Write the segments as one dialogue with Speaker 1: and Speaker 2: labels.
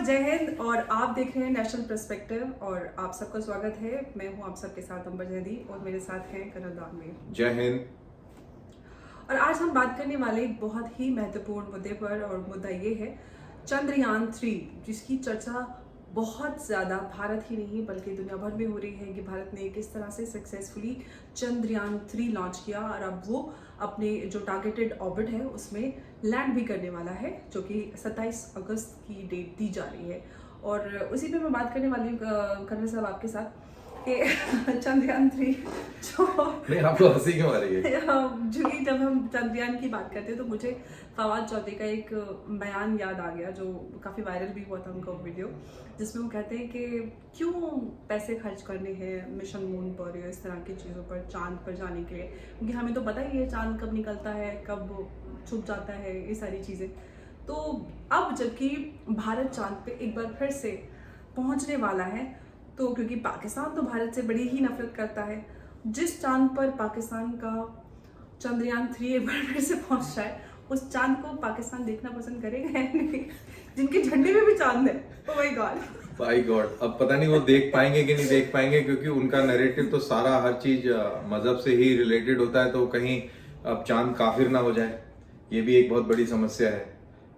Speaker 1: जय हिंद। और आप देख रहे हैं नेशनल पर्सपेक्टिव और आप सबका स्वागत है। मैं हूं आप सबके साथ अंबर जैदी और मेरे साथ हैं करण दानवे।
Speaker 2: जय हिंद।
Speaker 1: और आज हम बात करने वाले एक बहुत ही महत्वपूर्ण मुद्दे पर, और मुद्दा ये है चंद्रयान 3, जिसकी चर्चा बहुत ज़्यादा भारत ही नहीं बल्कि दुनिया भर में हो रही है कि भारत ने किस तरह से सक्सेसफुली चंद्रयान 3 लॉन्च किया और अब वो अपने जो टारगेटेड ऑर्बिट है उसमें लैंड भी करने वाला है, जो कि 27 अगस्त की डेट दी जा रही है। और उसी पे मैं बात करने वाली हूँ करण साहब आपके साथ कि चंद्रयान 3 जो
Speaker 2: नहीं, आपको हंसी क्यों आ रही है?
Speaker 1: जो कि जब हम चंद्रयान की बात करते हैं तो मुझे फवाद चौधरी का एक बयान याद आ गया जो काफ़ी वायरल भी हुआ था, उनका वीडियो, जिसमें वो कहते हैं कि क्यों पैसे खर्च करने हैं मिशन मून पर या इस तरह की चीज़ों पर, चांद पर जाने के लिए, क्योंकि हमें तो पता ही है चांद कब निकलता है, कब छुप जाता है, ये सारी चीज़ें। तो अब जबकि भारत चांद पे एक बार फिर से पहुंचने वाला है, तो क्योंकि पाकिस्तान तो भारत से बड़ी ही नफरत करता है, जिस चांद पर पाकिस्तान का चंद्रयान 3 एक बार फिर से पहुंच जाए, उस चांद को पाकिस्तान देखना पसंद करेगा या नहीं, जिनके झंडे में भी चांद है। Oh my God,
Speaker 2: by God, अब पता नहीं वो देख पाएंगे कि नहीं देख पाएंगे, क्योंकि उनका नैरेटिव तो सारा हर चीज मजहब से ही रिलेटेड होता है। तो कहीं अब चांद काफिर ना हो जाए, ये भी एक बहुत बड़ी समस्या है।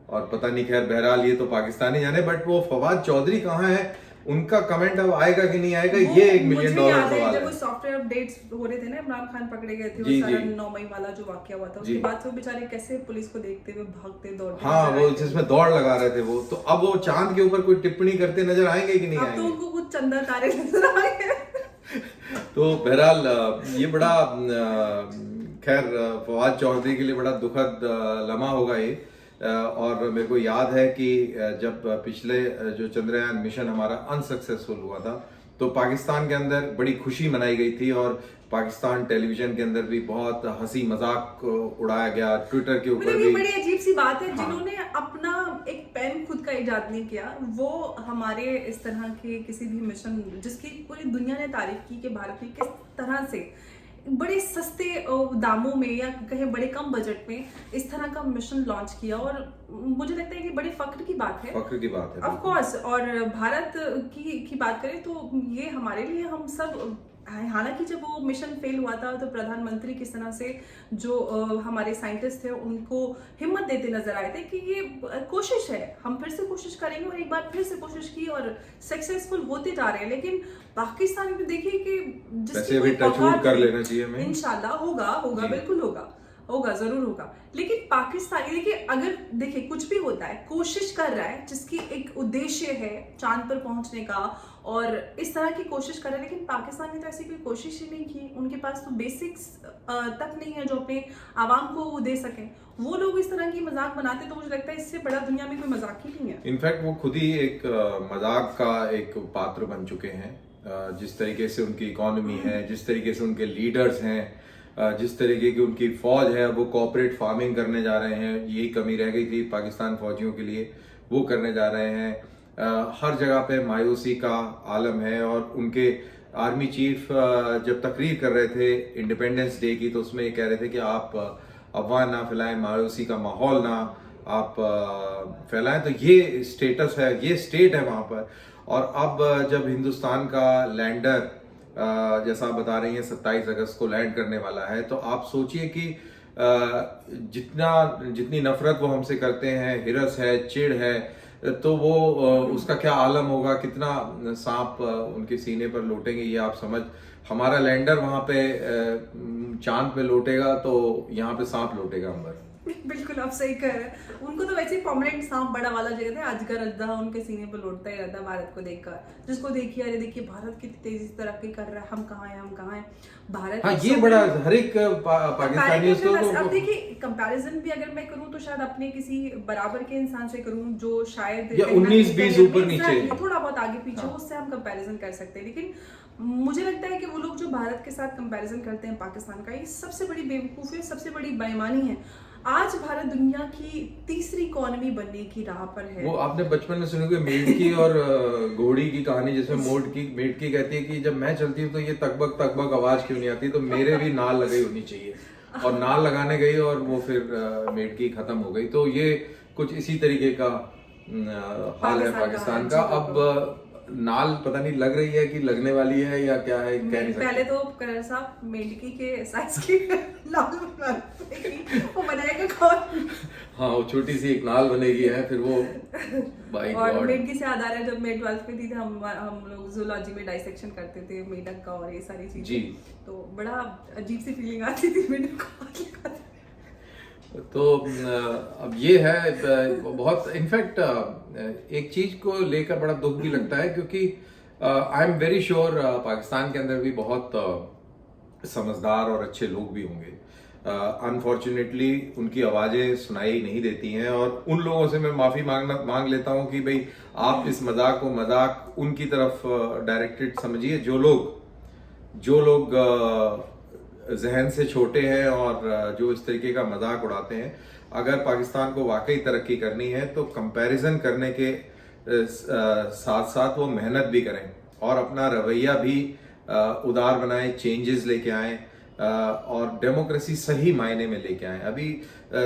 Speaker 2: और पता नहीं, खैर बहरहाल ये तो पाकिस्तानी जाने। बट वो फवाद चौधरी कहाँ है, उनका कमेंट अब आएगा कि नहीं आएगा, ये एक $1 मिलियन सवाल
Speaker 1: जब
Speaker 2: है।
Speaker 1: वो सॉफ्टवेयर अपडेट्स हो रहे थे ना, इमरान खान पकड़े गए थे,
Speaker 2: जी,
Speaker 1: वो सारा
Speaker 2: जी।
Speaker 1: 9 मई वाला जो वाकया हुआ था, उसके बाद से वो बेचारे कैसे पुलिस को देखते हुए भागते दौड़ते
Speaker 2: हाँ,
Speaker 1: नजर
Speaker 2: वो
Speaker 1: आए थे।
Speaker 2: जिसमें दौड़ लगा रहे थे वो, तो अब वो चांद के ऊपर कोई टिप्पणी करते नजर आएंगे कि नहीं
Speaker 1: अब तो
Speaker 2: आएंगे?
Speaker 1: उनको कुछ चंदा तारे नजर आ गए।
Speaker 2: तो बहरहाल ये बड़ा खैर फवाद चौधरी के लिए बड़ा दुखद लम्हा होगा ये। और मेरे को याद है कि जब पिछले जो चंद्रयान मिशन हमारा अनसक्सेसफुल हुआ था, तो पाकिस्तान के अंदर बड़ी खुशी मनाई गई थी और पाकिस्तान टेलीविजन के अंदर भी बहुत हंसी मजाक उड़ाया गया, ट्विटर के ऊपर
Speaker 1: मतलब
Speaker 2: भी।
Speaker 1: ये बड़ी अजीब सी बात है,
Speaker 2: हाँ।
Speaker 1: जिन्होंने अपना एक पेन खुद का इजाद नहीं किया, वो हमारे इस तरह के किसी भी मिशन, जिसकी पूरी दुनिया ने तारीफ की कि भारत ने किस तरह से बड़े सस्ते दामों में या कहें बड़े कम बजट में इस तरह का मिशन लॉन्च किया। और मुझे लगता है कि बड़े फख्र की बात है,
Speaker 2: फख्र की बात है
Speaker 1: ऑफ कोर्स। और भारत की बात करें तो ये हमारे लिए, हम सब, हालांकि जब वो मिशन फेल हुआ था तो प्रधानमंत्री किस तरह से जो हमारे साइंटिस्ट थे उनको हिम्मत देते नजर आए थे कि ये कोशिश है, हम फिर से कोशिश करेंगे, और एक बार फिर से कोशिश की और सक्सेसफुल होते जा रहे हैं। लेकिन पाकिस्तान में देखिए कि
Speaker 2: वैसे भी टच वुड कर लेना चाहिए हमें,
Speaker 1: इंशाल्लाह होगा बिल्कुल होगा जरूर होगा। लेकिन पाकिस्तान, देखिए, अगर देखिए कुछ भी होता है, कोशिश कर रहा है जिसकी एक उद्देश्य है चांद पर पहुंचने का, और इस तरह की कोशिश कर रहे हैं, लेकिन पाकिस्तान ने तो ऐसी कोई कोशिश ही नहीं की। उनके पास तो बेसिक्स तक नहीं है जो अपने आवाम को वो दे सकें। वो लोग इस तरह की मजाक बनाते, तो मुझे लगता है इससे बड़ा दुनिया में कोई मजाक ही नहीं है।
Speaker 2: इनफैक्ट वो खुद ही एक मजाक का एक पात्र बन चुके हैं। जिस तरीके से उनकी इकोनॉमी है, जिस तरीके से उनके लीडर्स हैं, जिस तरीके की उनकी फौज है, वो कॉर्पोरेट फार्मिंग करने जा रहे हैं। यही कमी रह गई थी पाकिस्तान फौजियों के लिए, वो करने जा रहे हैं। हर जगह पे मायूसी का आलम है। और उनके आर्मी चीफ जब तकरीर कर रहे थे इंडिपेंडेंस डे की, तो उसमें ये कह रहे थे कि आप अफवाह ना फैलाएं, मायूसी का माहौल ना आप फैलाएं। तो ये स्टेटस है, ये स्टेट है वहां पर। और अब जब हिंदुस्तान का लैंडर जैसा आप बता रही हैं 27 अगस्त को लैंड करने वाला है, तो आप सोचिए कि जितनी नफरत वो हमसे करते हैं, हिरस है, चिढ़ है, तो वो उसका क्या आलम होगा, कितना सांप उनके सीने पर लौटेंगे, ये आप समझ। हमारा लैंडर वहां पे चांद पे लौटेगा तो यहाँ पे सांप लौटेगा अंबर।
Speaker 1: बिल्कुल आप सही कह रहे हैं। उनको तो वैसे ही परमानेंट सांप बड़ा वाला जगह था, अजगर अजदा उनके सीने पर लौटता ही रहता है भारत को देखकर। जिसको देखिए, अरे देखिए भारत कितनी तेजी से तरक्की कर रहा है, हम कहाँ हैं भारत।
Speaker 2: हाँ, ये बड़ा हर एक पाकिस्तानी उसको
Speaker 1: अब देखिए, कंपैरिजन भी अगर मैं करूँ तो शायद अपने किसी बराबर के इंसान से करूँ जो शायद
Speaker 2: 19-20 ऊपर नीचे,
Speaker 1: थोड़ा बहुत आगे पीछे, उससे हम कंपैरिजन कर सकते हैं। लेकिन मुझे लगता है कि वो लोग जो भारत के साथ कंपैरिजन करते हैं पाकिस्तान का, ये सबसे बड़ी बेवकूफ़ी है, सबसे बड़ी बेईमानी है। आज भारत दुनिया की तीसरी इकोनॉमी बनने की राह पर है।
Speaker 2: वो आपने बचपन में सुनी होगी मेढकी और घोड़ी की कहानी, जिसमें मेढकी कहती है कि जब मैं चलती हूँ तो ये तकबक तकबक आवाज क्यों नहीं आती, तो मेरे भी नाल लगाई होनी चाहिए। और नाल लगाने गई और वो फिर मेढकी खत्म हो गई। तो ये कुछ इसी तरीके का हाल है पाकिस्तान का। अब नाल पता नहीं लग रही है कि लगने वाली है या क्या है, कह नहीं सकते।
Speaker 1: पहले तो कलर साहब मेंढकी के साइज की नाल वो बनाएगा कौन?
Speaker 2: हाँ, वो छोटी सी एक नाल बनेगी है, फिर वो बाय
Speaker 1: और
Speaker 2: गॉड।
Speaker 1: मेंढकी से याद आ रहा है, जब मैं 12th में थी तो हम लोग जूलॉजी में डाइसेक्शन करते थे मेंढक का और ये सारी चीजें
Speaker 2: जी।
Speaker 1: तो बड़ा अजीब सी फीलिंग आती थी मेंढक को।
Speaker 2: तो अब ये है बहुत, इनफैक्ट एक चीज को लेकर बड़ा दुख भी लगता है, क्योंकि I am very sure Pakistan के अंदर भी बहुत समझदार और अच्छे लोग भी होंगे। अनफॉर्चुनेटली उनकी आवाजें सुनाई नहीं देती हैं, और उन लोगों से मैं माफी मांग लेता हूं कि भाई आप इस मजाक को मजाक उनकी तरफ डायरेक्टेड समझिए जो लोग जहन से छोटे हैं और जो इस तरीके का मजाक उड़ाते हैं। अगर पाकिस्तान को वाकई तरक्की करनी है तो कंपैरिजन करने के साथ साथ वो मेहनत भी करें और अपना रवैया भी उदार बनाएं, चेंजेस लेके आएं और डेमोक्रेसी सही मायने में लेके आएं। अभी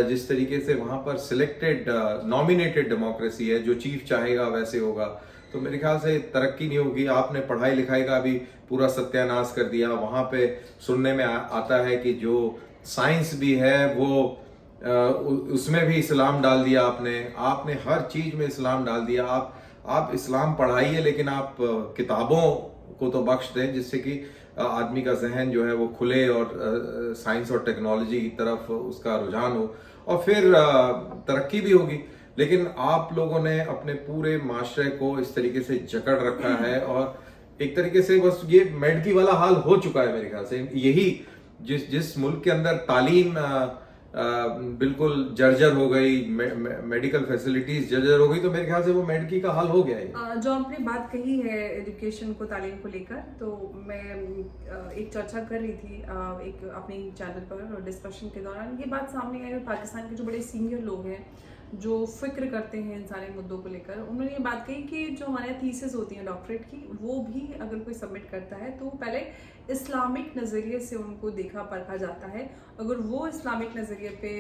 Speaker 2: जिस तरीके से वहां पर सिलेक्टेड नॉमिनेटेड डेमोक्रेसी है, जो चीफ चाहेगा वैसे होगा, तो मेरे ख्याल से तरक्की नहीं होगी। आपने पढ़ाई लिखाई का भी पूरा सत्यानाश कर दिया। वहां पे सुनने में आता है कि जो साइंस भी है वो उसमें भी इस्लाम डाल दिया आपने हर चीज में इस्लाम डाल दिया। आप इस्लाम पढ़ाइए, लेकिन आप किताबों को तो बख्श दें, जिससे कि आदमी का जहन जो है वो खुले और साइंस और टेक्नोलॉजी की तरफ उसका रुझान हो, और फिर तरक्की भी होगी। लेकिन आप लोगों ने अपने पूरे माशरे को इस तरीके से जकड़ रखा है, और एक तरीके से बस ये मेडकी वाला हाल हो चुका है मेरे ख्याल से। यही जिस मुल्क के अंदर तालीम बिल्कुल जर्जर हो गई, मेडिकल फैसिलिटीज जर्जर हो गई, तो मेरे ख्याल से वो मेडकी का हाल हो गया है।
Speaker 1: जो आपने बात कही है एजुकेशन को, तालीम को लेकर, तो मैं एक चर्चा कर रही थी एक अपने चैनल पर, और डिस्कशन के दौरान ये बात सामने आई। पाकिस्तान के जो बड़े सीनियर लोग हैं जो फिक्र करते हैं इन सारे मुद्दों को लेकर, उन्होंने ये बात कही कि जो हमारे थीसिस होती हैं डॉक्टरेट की, वो भी अगर कोई सबमिट करता है तो पहले इस्लामिक नज़रिए से उनको देखा परखा जाता है। अगर वो इस्लामिक नज़रिए पे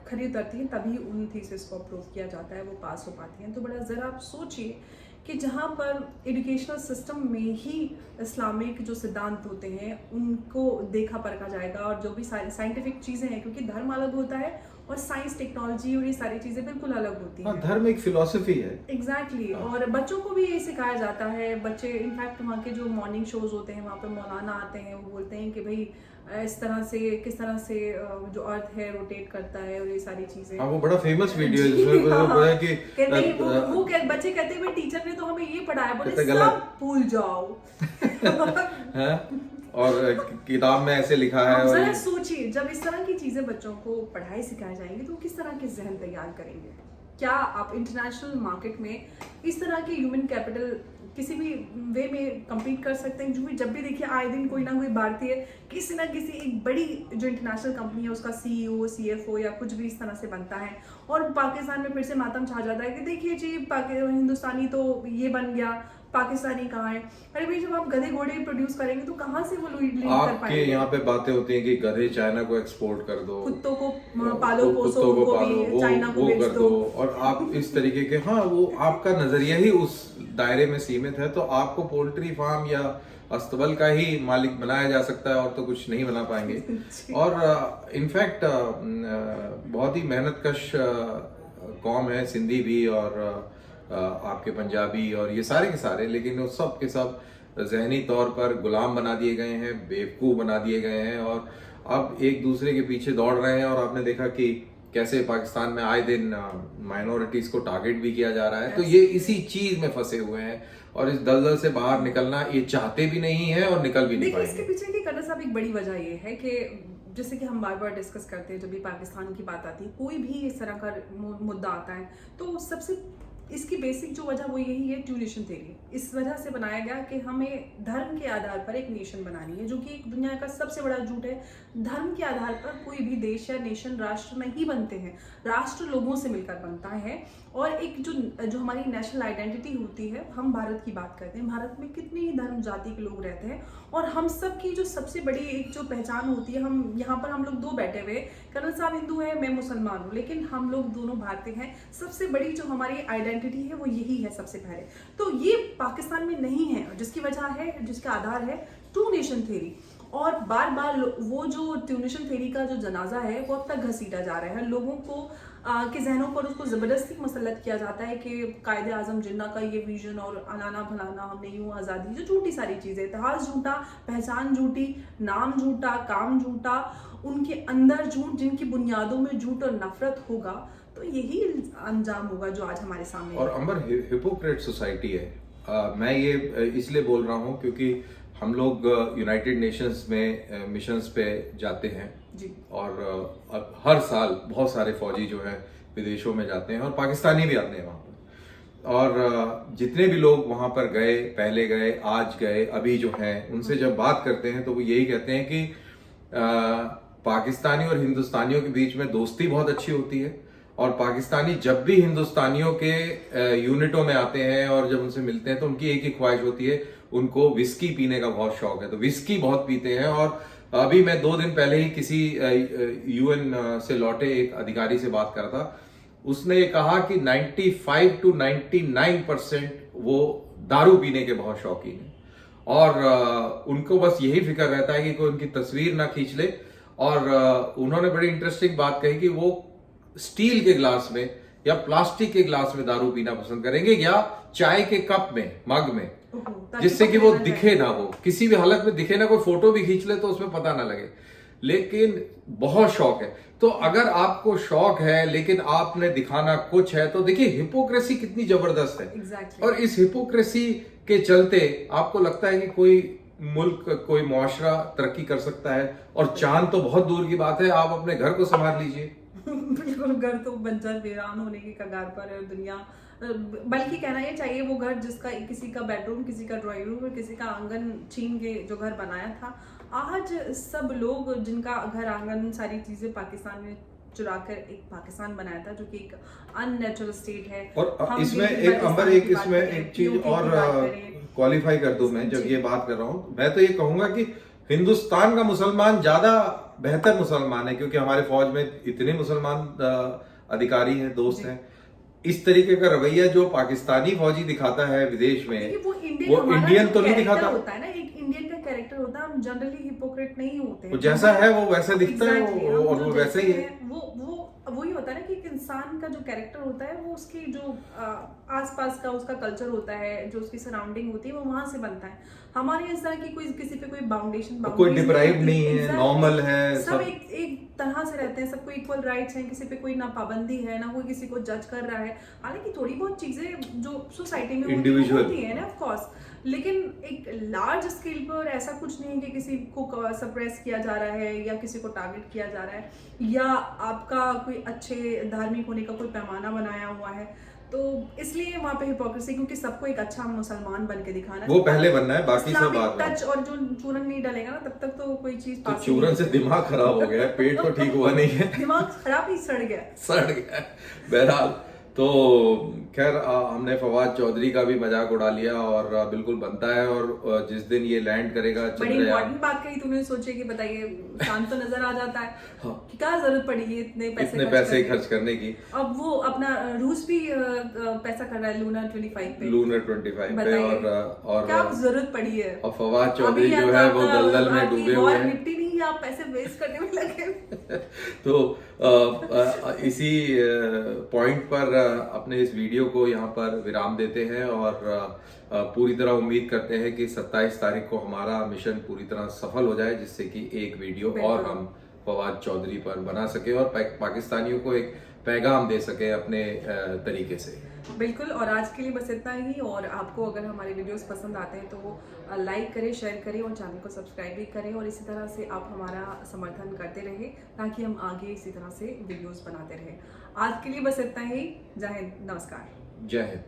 Speaker 1: खरी उतरती हैं तभी उन थीसिस को अप्रूव किया जाता है, वो पास हो पाती हैं। तो बड़ा ज़रा आप सोचिए कि जहाँ पर एजुकेशनल सिस्टम में ही इस्लामिक जो सिद्धांत होते हैं उनको देखा परखा जाएगा, और जो भी साइंटिफिक चीज़ें हैं, क्योंकि धर्म अलग होता है और साइंस टेक्नोलॉजी और ये सारी चीजें बिल्कुल अलग होती हैं।
Speaker 2: धर्म एक फिलॉसफी है।
Speaker 1: एग्जैक्टली और बच्चों को भी ये सिखाया जाता है। बच्चे इनफैक्ट वहाँ के जो मॉर्निंग शोज होते हैं, वहाँ पे मौलाना आते हैं, वो बोलते हैं कि भाई इस तरह से किस तरह से जो अर्थ है रोटेट करता है, और ये सारी चीजें।
Speaker 2: हाँ, वो बड़ा फेमस वीडियो है जिसमें बोला कि
Speaker 1: नहीं, वो बच्चे कहते हैं टीचर ने तो हमें ये पढ़ाया, बोले सब भूल जाओ।
Speaker 2: और किताब में ऐसे लिखा है।
Speaker 1: और जरा सोचिए, जब इस तरह की चीजें बच्चों को पढ़ाई सिखाई जाएंगी तो किस तरह के जहन तैयार करेंगे। क्या आप इंटरनेशनल मार्केट में इस तरह की ह्यूमन कैपिटल किसी भी वे में कम्पीट कर सकते हैं? जो भी जब भी देखिए आए दिन कोई ना कोई भारतीय किसी ना किसी एक बड़ी जो इंटरनेशनल कंपनी है उसका CEO, CFO या कुछ भी इस तरह से बनता है, और पाकिस्तान में फिर से मातम छा जाता है कि देखिए जी हिंदुस्तानी तो ये बन गया, पाकिस्तानी कहाँ है। अरे भाई, जब आप गधे घोड़े प्रोड्यूस करेंगे तो कहाँ से वो लीड कर पाएंगे?
Speaker 2: यहाँ पे बातें होती हैं कि गधे चाइना को एक्सपोर्ट कर दो,
Speaker 1: कुत्तों को पालो पोसो, उनको भी चाइना को बेच दो,
Speaker 2: और आप इस तरीके के, हाँ, वो आपका नजरिया ही उस दायरे में सीमित है। तो आपको पोल्ट्री फार्म या अस्तबल का ही मालिक बनाया जा सकता है, और तो कुछ नहीं बना पाएंगे। और इनफैक्ट बहुत ही मेहनतकश कौम है सिंधी भी, और आपके पंजाबी और ये सारे के सारे, लेकिन वो सब के सब जहनी तौर पर गुलाम बना दिए गए हैं, बेवकूफ़ बना दिए गए हैं, और अब एक दूसरे के पीछे दौड़ रहे हैं। और आपने देखा कि कैसे पाकिस्तान में आए दिन माइनॉरिटीज को टारगेट भी किया जा रहा है। तो ये इसी चीज में फंसे हुए हैं, और इस दलदल से बाहर निकलना ये चाहते भी नहीं है और निकल भी नहीं पाएंगे।
Speaker 1: इसके पीछे की करना साहब एक बड़ी वजह ये है कि जैसे कि हम बार बार डिस्कस करते हैं, जब भी पाकिस्तान की बात आती है, कोई भी इस तरह का मुद्दा आता है, तो सबसे इसकी बेसिक जो वजह वो यही है, ट्यूनिशन थ्योरी। इस वजह से बनाया गया कि हमें धर्म के आधार पर एक नेशन बनानी है, जो कि एक दुनिया का सबसे बड़ा झूठ है। धर्म के आधार पर कोई भी देश या नेशन, राष्ट्र नहीं बनते हैं। राष्ट्र लोगों से मिलकर बनता है, और एक जो हमारी नेशनल आइडेंटिटी होती है, हम भारत की बात करते हैं, भारत में कितनी ही धर्म जाति के लोग रहते हैं, और हम सब की जो सबसे बड़ी एक जो पहचान होती है, हम यहाँ पर हम लोग दो बैठे हुए, कर्नल साहब हिंदू है, मैं मुसलमान हूँ, लेकिन हम लोग दोनों भारतीय हैं। सबसे बड़ी जो हमारी आइडेंटिटी आइडेंटिटी है वो यही है सबसे पहले। तो ये पाकिस्तान में नहीं है, जिसकी वजह है, जिसका आधार है टू नेशन थ्योरी। और बार बार वो जो टू नेशन थ्योरी का जो जनाजा है वो अब तक घसीटा जा रहा है, लोगों को के जहनों पर उसको ज़बरदस्ती मसलत किया जाता है कि कायदे आज़म जिन्ना का ये विजन और अलाना फलाना हमने यूँ आज़ादी, जो झूठी सारी चीज़ें, इतिहास झूठा, पहचान झूठी, नाम झूठा, काम झूठा, उनके अंदर झूठ, जिनकी बुनियादों में झूठ और नफरत होगा, तो यही अंजाम होगा जो आज हमारे सामने
Speaker 2: और अंबर हिपोक्रेट सोसाइटी है। मैं ये इसलिए बोल रहा हूँ क्योंकि हम लोग यूनाइटेड नेशंस में मिशंस पे जाते हैं
Speaker 1: जी।
Speaker 2: और हर साल बहुत सारे फौजी जो हैं विदेशों में जाते हैं और पाकिस्तानी भी आते हैं वहाँ पर। और जितने भी लोग वहाँ पर गए, पहले गए, आज गए, अभी जो हैं, उनसे जब बात करते हैं तो वो यही कहते हैं कि पाकिस्तानी और हिंदुस्तानियों के बीच में दोस्ती बहुत अच्छी होती है और पाकिस्तानी जब भी हिंदुस्तानियों के यूनिटों में आते हैं और जब उनसे मिलते हैं तो उनकी एक ही ख्वाहिश होती है, उनको विस्की पीने का बहुत शौक है, तो विस्की बहुत पीते हैं। और अभी मैं 2 दिन पहले ही किसी यूएन से लौटे एक अधिकारी से बात कर रहा था, उसने कहा कि 95 to 99% वो दारू पीने के बहुत शौकीन हैं और उनको बस यही फिक्र रहता है कि कोई उनकी तस्वीर ना खींच ले। और उन्होंने बड़ी इंटरेस्टिंग बात कही कि वो स्टील के ग्लास में या प्लास्टिक के ग्लास में दारू पीना पसंद करेंगे या चाय के कप में, मग में, जिससे कि वो दिखे ना, वो किसी भी हालत में दिखे ना, कोई फोटो भी खींच ले तो उसमें पता ना लगे, लेकिन बहुत शौक है। तो अगर आपको शौक है लेकिन आपने दिखाना कुछ है, तो देखिए हिपोक्रेसी कितनी जबरदस्त है।
Speaker 1: Exactly.
Speaker 2: और इस हिपोक्रेसी के चलते आपको लगता है कि कोई मुल्क, कोई मुआशरा तरक्की कर सकता है, और चांद तो बहुत दूर की बात है, आप अपने घर को संभाल लीजिए।
Speaker 1: बिल्कुल, घर तो बंजर वीरान होने की कगार पर है दुनिया। बल्कि कहना ये चाहिए वो घर जिसका किसी का बेडरूम, किसी का ड्राइंग रूम और किसी का आंगन छीन के जो घर बनाया था, आज सब लोग जिनका घर आंगन सारी चीजें पाकिस्तान में चुराकर एक पाकिस्तान बनाया था, जो कि एक अननेचुरल स्टेट है।
Speaker 2: और इसमें एक अंबर एक इसमें एक चीज और क्वालिफाई कर दूं, मैं जब ये बात कर रहा हूँ, मैं तो ये कहूंगा कि हिंदुस्तान का मुसलमान ज्यादा बेहतर मुसलमान है, क्योंकि हमारे फौज में इतने मुसलमान अधिकारी हैं, दोस्त हैं। इस तरीके का रवैया जो पाकिस्तानी फौजी दिखाता है विदेश में,
Speaker 1: वो
Speaker 2: इंडियन तो नहीं दिखाता
Speaker 1: होता है ना, एक इंडियन का कैरेक्टर होता है। हम जनरली हिपोक्रेट नहीं होते हैं,
Speaker 2: वो जैसा है वो वैसा दिखता है, और वो वैसे ही है।
Speaker 1: वही होता है ना कि एक इंसान का जो कैरेक्टर होता है वो उसकी जो आसपास का उसका कल्चर होता है, जो उसकी सराउंडिंग होती है, वो वहां से बनता है। हमारे इस तरह की कोई किसी पे कोई बाउंडेशन
Speaker 2: कोई डिप्राइव नहीं है, नॉर्मल है,
Speaker 1: सब एक तरह से रहते हैं, सबको इक्वल राइट्स हैं, किसी पे कोई ना पाबंदी है, ना कोई किसी को जज कर रहा है। हालांकि थोड़ी बहुत चीजें जो सोसाइटी में होती है ना, ऑफ कोर्स, लेकिन एक लार्ज स्केल पर ऐसा कुछ नहीं है कि किसी को सप्रेस किया जा रहा है या किसी को टारगेट किया जा रहा है या आपका कोई अच्छे धार्मिक होने का कोई पैमाना बनाया हुआ है। तो इसलिए वहाँ पे हिपोक्रेसी, क्योंकि सबको एक अच्छा मुसलमान बन के दिखाना है,
Speaker 2: वो पहले बनना है, बाकी सब बात में।
Speaker 1: टच और जो चूरन नहीं डलेगा ना, तब तक तो कोई चीज
Speaker 2: तो चूरन से दिमाग खराब हो गया है, पेट तो ठीक हुआ नहीं है,
Speaker 1: दिमाग खराब ही सड़ गया।
Speaker 2: बहरहाल तो खैर हमने फवाद चौधरी का भी मजाक उड़ा लिया और बिल्कुल बनता है। और जिस दिन ये लैंड करेगा
Speaker 1: बड़ी इम्पोर्टेंट बात कही तुमने, सोचे कि बताइए, चांद तो नजर आ जाता है। हाँ। कि क्या जरूरत पड़ी है इतने पैसे
Speaker 2: खर्च करने की।
Speaker 1: अब वो अपना रूस भी पैसा कर रहा है लूनर 25 पे,
Speaker 2: और
Speaker 1: क्या जरूरत पड़ी है।
Speaker 2: और फवाद चौधरी जो है वो दलदल में डूबे हुए हैं,
Speaker 1: निपटी नहीं, आप पैसे वेस्ट करने में लगे।
Speaker 2: तो इसी पॉइंट पर अपने इस वीडियो को यहाँ पर विराम देते हैं और पूरी तरह उम्मीद करते हैं कि 27 तारीख को हमारा मिशन पूरी तरह सफल हो जाए, जिससे कि एक वीडियो और हम फवाद चौधरी पर बना सके और पाकिस्तानियों को एक पैगाम दे सके अपने तरीके से।
Speaker 1: बिल्कुल, और आज के लिए बस इतना ही। और आपको अगर हमारे वीडियोस पसंद आते हैं तो लाइक करें, शेयर करें और चैनल को सब्सक्राइब भी करें, और इसी तरह से आप हमारा समर्थन करते रहें ताकि हम आगे इसी तरह से वीडियोस बनाते रहें। आज के लिए बस इतना ही। जय हिंद, नमस्कार।
Speaker 2: जय हिंद।